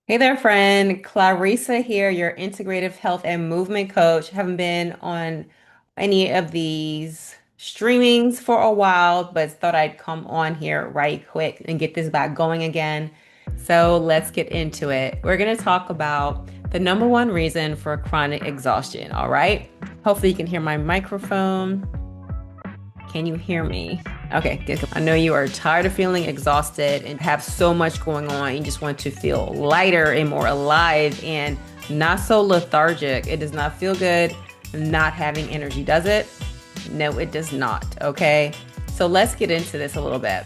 Hey there, friend. Clarissa here, your integrative health and movement coach. Haven't been on any of these streamings for a while, but thought I'd come on here right quick and get this back going again. So let's get into it. We're going to talk about the number one reason for chronic exhaustion. All right. Hopefully, you can hear my microphone. Can you hear me? Okay, good. I know you are tired of feeling exhausted and have so much going on. You just want to feel lighter and more alive and not so lethargic. It does not feel good not having energy, does it? No, it does not. Okay, so let's get into this a little bit.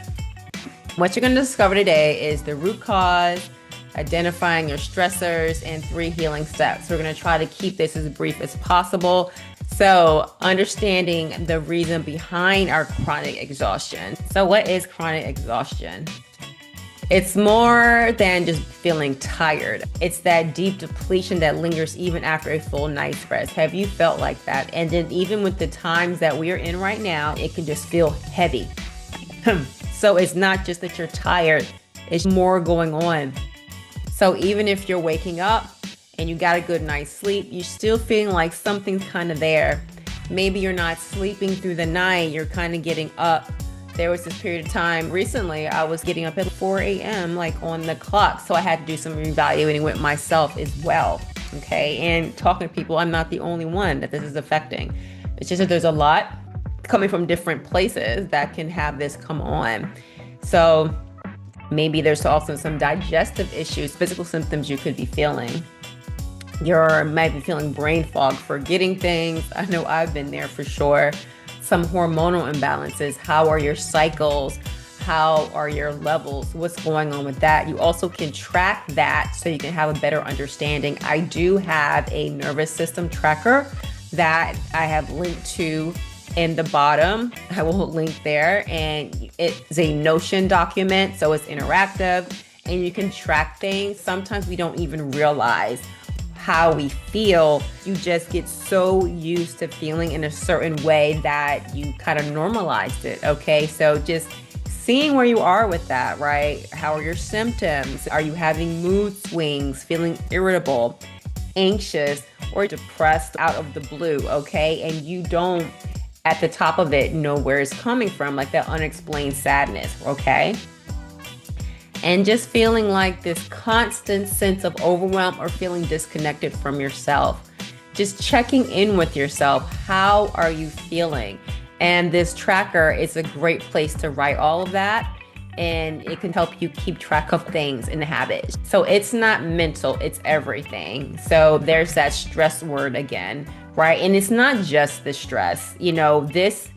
What you're going to discover today is the root cause, identifying your stressors, and 3 healing steps. We're going to try to keep this as brief as possible. So, understanding the reason behind our chronic exhaustion. So, what is chronic exhaustion? It's more than just feeling tired. It's that deep depletion that lingers even after a full night's rest. Have you felt like that? And then, even with the times that we are in right now, it can just feel heavy. So, it's not just that you're tired, it's more going on. So, even if you're waking up, and you got a good night's sleep, you're still feeling like something's kind of there. Maybe you're not sleeping through the night, you're kind of getting up. There was this period of time recently, I was getting up at 4 a.m. like on the clock. So I had to do some reevaluating with myself as well. Okay. And talking to people, I'm not the only one that this is affecting. It's just that there's a lot coming from different places that can have this come on. So maybe there's also some digestive issues, physical symptoms you could be feeling. You might be feeling brain fog, forgetting things. I know I've been there for sure. Some hormonal imbalances. How are your cycles? How are your levels? What's going on with that? You also can track that so you can have a better understanding. I do have a nervous system tracker that I have linked to in the bottom. I will link there, and it's a Notion document, so it's interactive and you can track things. Sometimes we don't even realize how we feel. You just get so used to feeling in a certain way that you kind of normalized it. Okay, so just seeing where you are with that, right? How are your symptoms? Are you having mood swings, feeling irritable, anxious, or depressed out of the blue? Okay, and you don't at the top of it know where it's coming from, like that unexplained sadness. Okay, and just feeling like this constant sense of overwhelm or feeling disconnected from yourself. Just checking in with yourself. How are you feeling? And this tracker is a great place to write all of that. And it can help you keep track of things and habits. So it's not mental, it's everything. So there's that stress word again, right? And it's not just the stress. This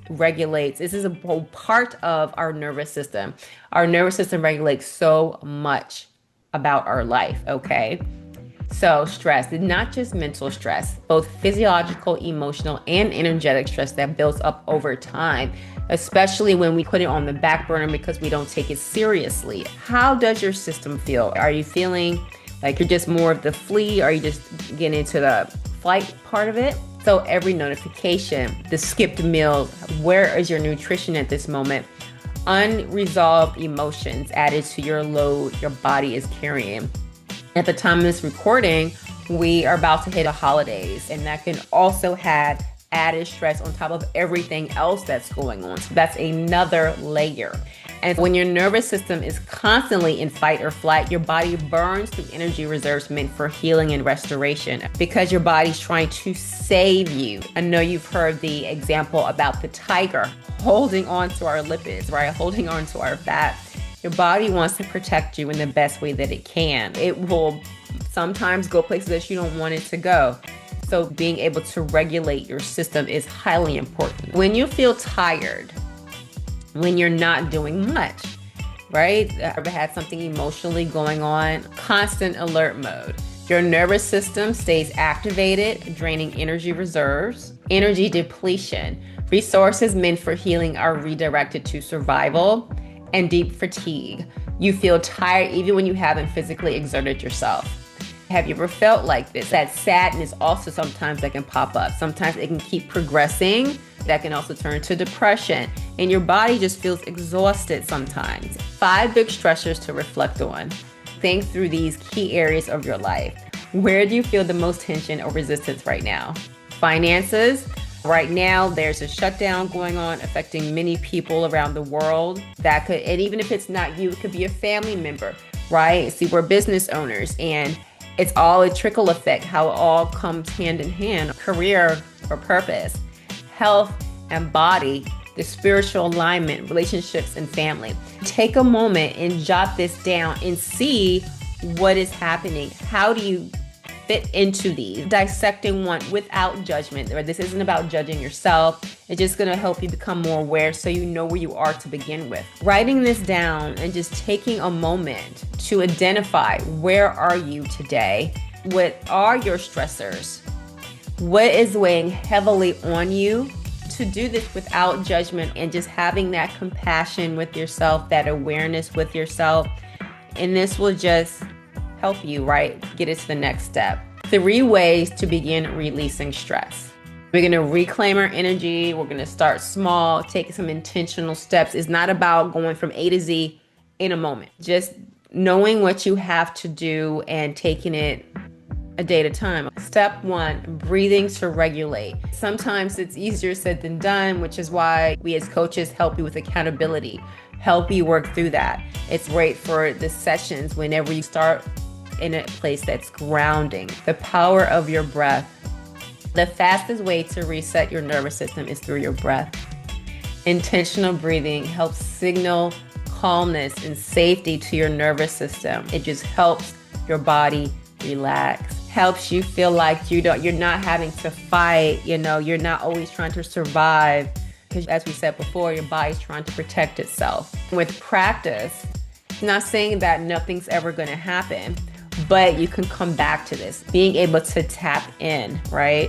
is a whole part of our nervous system. Our nervous system regulates so much about our life, okay? So stress is not just mental stress, both physiological, emotional, and energetic stress that builds up over time, especially when we put it on the back burner because we don't take it seriously. How does your system feel? Are you feeling like you're just more of the flee? Are you just getting into the flight part of it? So every notification, the skipped meals, where is your nutrition at this moment? Unresolved emotions added to your load your body is carrying. At the time of this recording, we are about to hit the holidays, and that can also have added stress on top of everything else that's going on. So that's another layer. And when your nervous system is constantly in fight or flight, your body burns through energy reserves meant for healing and restoration because your body's trying to save you. I know you've heard the example about the tiger holding on to our lipids, right? Holding on to our fat. Your body wants to protect you in the best way that it can. It will sometimes go places that you don't want it to go. So being able to regulate your system is highly important. When you feel tired, when you're not doing much, right? Ever had something emotionally going on? Constant alert mode. Your nervous system stays activated, draining energy reserves, energy depletion. Resources meant for healing are redirected to survival and deep fatigue. You feel tired even when you haven't physically exerted yourself. Have you ever felt like this? That sadness also sometimes that can pop up. Sometimes it can keep progressing. That can also turn to depression. And your body just feels exhausted sometimes. 5 big stressors to reflect on. think through these key areas of your life. Where do you feel the most tension or resistance right now? Finances. Right now, there's a shutdown going on affecting many people around the world. That could, and even if it's not you, it could be a family member, right? See, we're business owners, and it's all a trickle effect, how it all comes hand in hand. Career or purpose, health and body, the spiritual alignment, relationships and family. Take a moment and jot this down and see what is happening. How do you fit into these? Dissecting one without judgment. This isn't about judging yourself. It's just going to help you become more aware so you know where you are to begin with. Writing this down and just taking a moment to identify where are you today? What are your stressors? What is weighing heavily on you? To do this without judgment and just having that compassion with yourself, that awareness with yourself. And this will just help you, right? Get it to the next step. 3 ways to begin releasing stress. We're going to reclaim our energy. We're going to start small, take some intentional steps. It's not about going from A to Z in a moment. Just knowing what you have to do and taking it a day at a time. Step 1, breathing to regulate. Sometimes it's easier said than done, which is why we as coaches help you with accountability, help you work through that. It's great for the sessions whenever you start in a place that's grounding. The power of your breath. The fastest way to reset your nervous system is through your breath. Intentional breathing helps signal calmness and safety to your nervous system. It just helps your body relax. Helps you feel like you're not having to fight, you're not always trying to survive. Because as we said before, your body's trying to protect itself. With practice, not saying that nothing's ever going to happen, but you can come back to this, being able to tap in, right?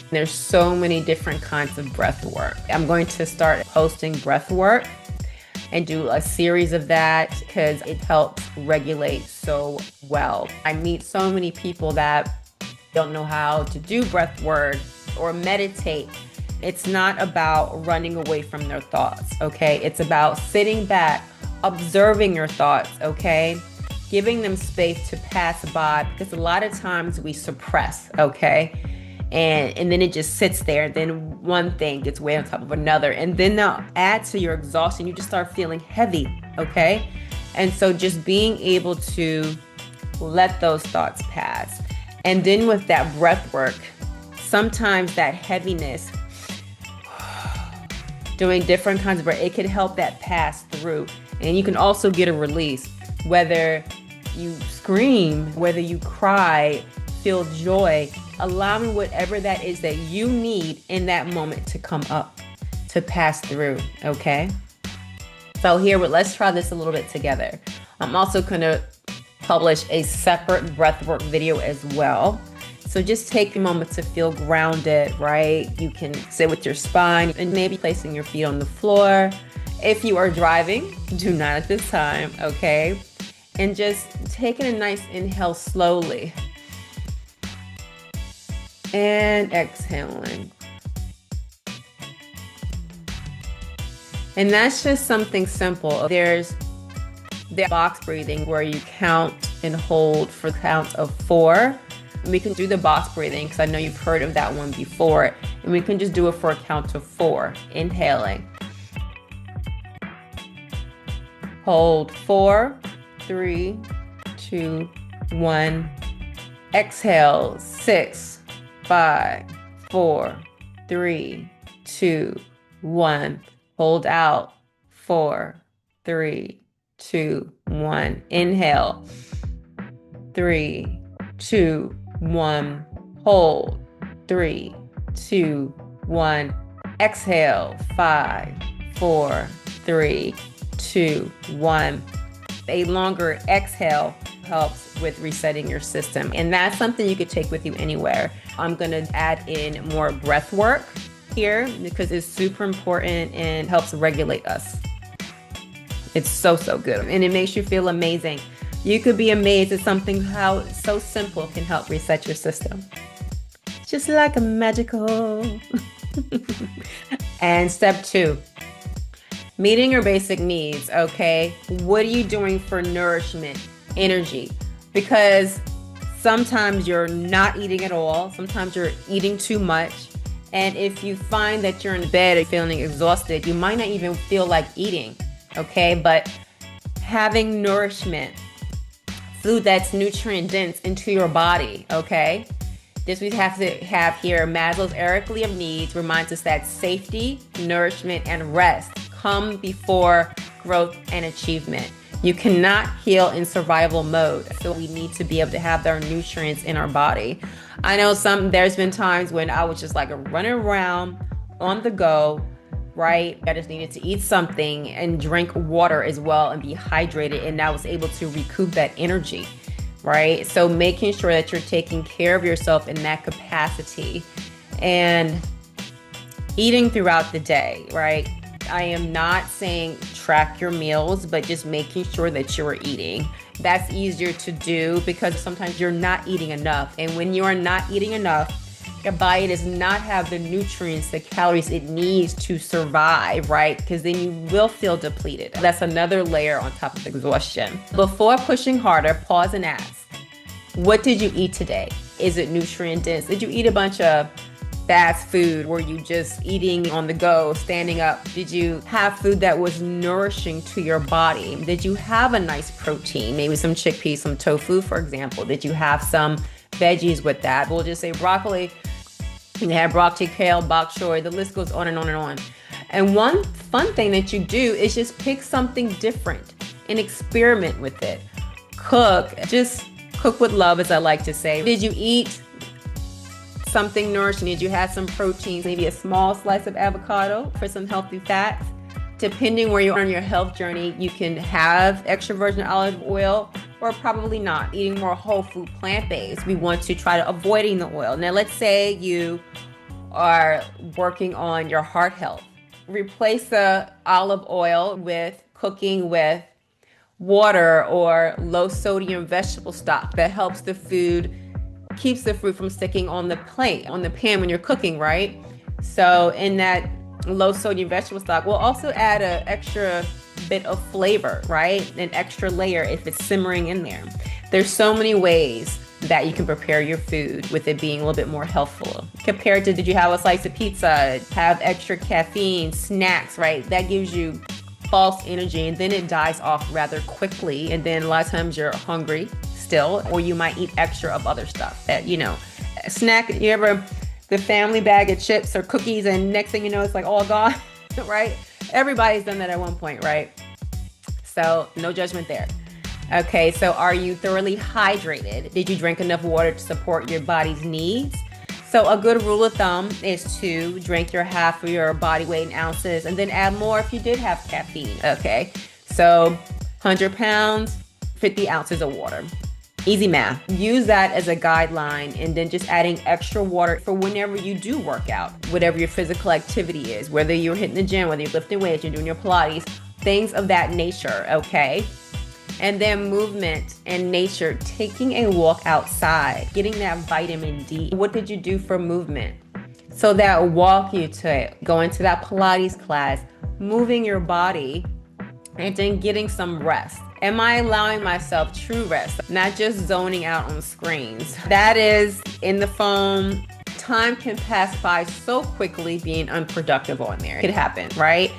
There's so many different kinds of breath work. I'm going to start posting breath work and do a series of that because it helps regulate so well. I meet so many people that don't know how to do breath work or meditate. It's not about running away from their thoughts, okay? It's about sitting back, observing your thoughts, okay? Giving them space to pass by, because a lot of times we suppress, okay? And then it just sits there. Then one thing gets way on top of another. And then they'll add to your exhaustion. You just start feeling heavy, okay? And so just being able to let those thoughts pass. And then with that breath work, sometimes that heaviness, doing different kinds of breath, it can help that pass through. And you can also get a release, whether you scream, whether you cry, feel joy, allowing whatever that is that you need in that moment to come up, to pass through, okay? So let's try this a little bit together. I'm also gonna publish a separate breathwork video as well. So just take a moment to feel grounded, right? You can sit with your spine and maybe placing your feet on the floor. If you are driving, do not at this time, okay? And just taking a nice inhale slowly. And exhaling. And that's just something simple. There's the box breathing where you count and hold for counts of 4. And we can do the box breathing because I know you've heard of that one before. And we can just do it for a count of 4. Inhaling. Hold 4, 3, 2, 1. Exhale 6, 5, 4, 3, 2, 1. Hold out 4, 3, 2, 1. Inhale 3, 2, 1. Hold 3, 2, 1. Exhale 5, 4, 3, 2, 1. A longer exhale helps with resetting your system. And that's something you could take with you anywhere. I'm going to add in more breath work here because it's super important and helps regulate us. It's so good. And it makes you feel amazing. You could be amazed at something how so simple can help reset your system. Just like a magical. And step 2, Meeting your basic needs, okay? What are you doing for nourishment, energy? Because sometimes you're not eating at all, sometimes you're eating too much. And if you find that you're in bed and feeling exhausted, you might not even feel like eating, okay? But having nourishment, food that's nutrient dense into your body, okay? This we have to have here. Maslow's hierarchy of needs reminds us that safety, nourishment, and rest come before growth and achievement. You cannot heal in survival mode. So we need to be able to have our nutrients in our body. I know there's been times when I was just like running around on the go, right? I just needed to eat something and drink water as well and be hydrated. And I was able to recoup that energy, right? So making sure that you're taking care of yourself in that capacity and eating throughout the day, right? I am not saying track your meals, but just making sure that you're eating. That's easier to do because sometimes you're not eating enough. And when you are not eating enough, your body does not have the nutrients, the calories it needs to survive, right? Because then you will feel depleted. That's another layer on top of exhaustion. Before pushing harder, pause and ask, what did you eat today? Is it nutrient dense? Did you eat a bunch of fast food? Were you just eating on the go, standing up? Did you have food that was nourishing to your body? Did you have a nice protein? Maybe some chickpeas, some tofu, for example. Did you have some veggies with that? We'll just say broccoli. You have broccoli, kale, bok choy. The list goes on and on and on. And one fun thing that you do is just pick something different and experiment with it. Just cook with love, as I like to say. Did you eat something nourishing? Did you have some proteins? Maybe a small slice of avocado for some healthy fats. Depending where you are on your health journey, you can have extra virgin olive oil or probably not. Eating more whole food, plant-based. We want to try to avoiding the oil. Now, let's say you are working on your heart health. Replace the olive oil with cooking with water or low sodium vegetable stock that helps the food, keeps the food from sticking on the plate, on the pan when you're cooking, right? So in that low sodium vegetable stock, we'll also add an extra bit of flavor, right? An extra layer if it's simmering in there. There's so many ways that you can prepare your food with it being a little bit more healthful. Compared to, did you have a slice of pizza, have extra caffeine, snacks, right? That gives you false energy and then it dies off rather quickly. And then a lot of times you're hungry still, or you might eat extra of other stuff that, snack, the family bag of chips or cookies, and next thing you know, it's like all gone, right? Everybody's done that at one point, right? So no judgment there. Okay, so are you thoroughly hydrated? Did you drink enough water to support your body's needs? So a good rule of thumb is to drink your half of your body weight in ounces and then add more if you did have caffeine, okay? So 100 pounds, 50 ounces of water. Easy math. Use that as a guideline and then just adding extra water for whenever you do work out, whatever your physical activity is, whether you're hitting the gym, whether you're lifting weights, you're doing your Pilates, things of that nature, okay? And then movement and nature, taking a walk outside, getting that vitamin D. What did you do for movement? So that walk you took, going to that Pilates class, moving your body, and then getting some rest. Am I allowing myself true rest? Not just zoning out on screens. That is in the phone. Time can pass by so quickly being unproductive on there. It could happen, right?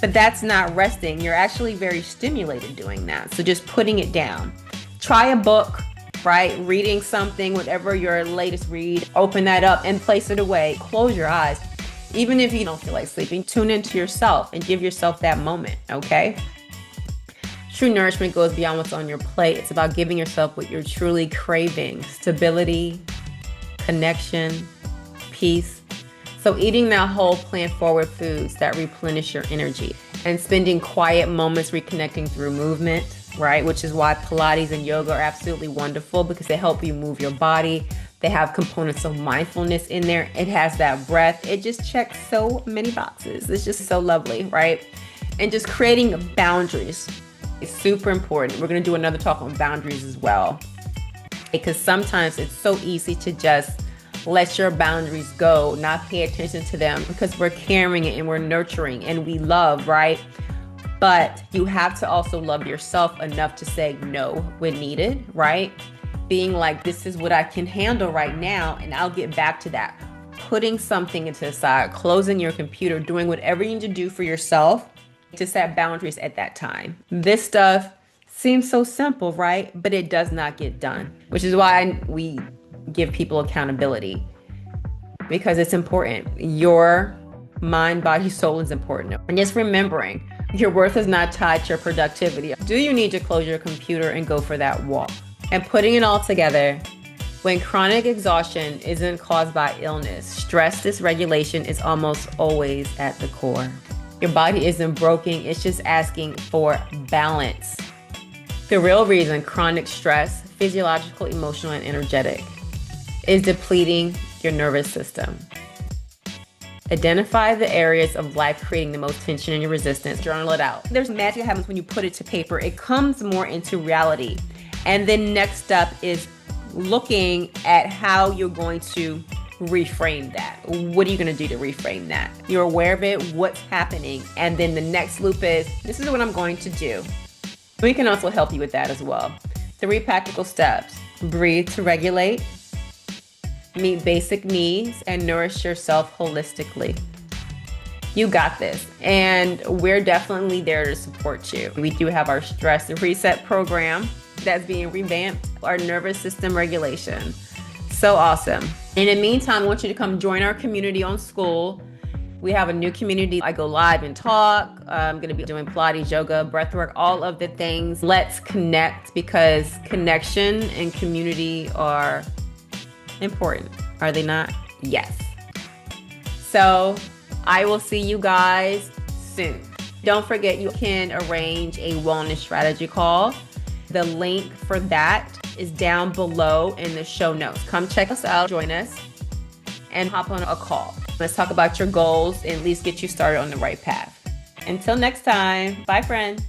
But that's not resting. You're actually very stimulated doing that. So just putting it down. Try a book, right? Reading something, whatever your latest read, open that up and place it away. Close your eyes. Even if you don't feel like sleeping, tune into yourself and give yourself that moment, okay? True nourishment goes beyond what's on your plate. It's about giving yourself what you're truly craving: stability, connection, peace. So eating that whole plant-forward foods that replenish your energy and spending quiet moments reconnecting through movement, right? Which is why Pilates and yoga are absolutely wonderful, because they help you move your body. They have components of mindfulness in there. It has that breath. It just checks so many boxes. It's just so lovely, right? And just creating boundaries is super important. We're going to do another talk on boundaries as well, because sometimes it's so easy to just let your boundaries go, not pay attention to them, because we're carrying it and we're nurturing and we love, right? But you have to also love yourself enough to say no when needed, right? Being like, this is what I can handle right now, and I'll get back to that. Putting something into the side, closing your computer, doing whatever you need to do for yourself to set boundaries at that time. This stuff seems so simple, right? But it does not get done, which is why we give people accountability, because it's important. Your mind, body, soul is important. And just remembering, your worth is not tied to your productivity. Do you need to close your computer and go for that walk? And putting it all together, when chronic exhaustion isn't caused by illness, stress dysregulation is almost always at the core. Your body isn't broken, it's just asking for balance. The real reason chronic stress, physiological, emotional, and energetic, is depleting your nervous system. Identify the areas of life creating the most tension and your resistance. Journal it out. There's magic that happens when you put it to paper. It comes more into reality. And then next step is looking at how you're going to reframe that. What are you going to do to reframe that? You're aware of it, what's happening. And then the next loop is, this is what I'm going to do. We can also help you with that as well. 3 practical steps. Breathe to regulate. Meet basic needs and nourish yourself holistically. You got this. And we're definitely there to support you. We do have our Stress Reset program that's being revamped, our nervous system regulation. So awesome. In the meantime, I want you to come join our community on School. We have a new community. I go live and talk. I'm going to be doing Pilates, yoga, breathwork, all of the things. Let's connect, because connection and community are important. Are they not? Yes. So I will see you guys soon. Don't forget, you can arrange a wellness strategy call. The link for that is down below in the show notes. Come check us out, join us, and hop on a call. Let's talk about your goals and at least get you started on the right path. Until next time, bye friend.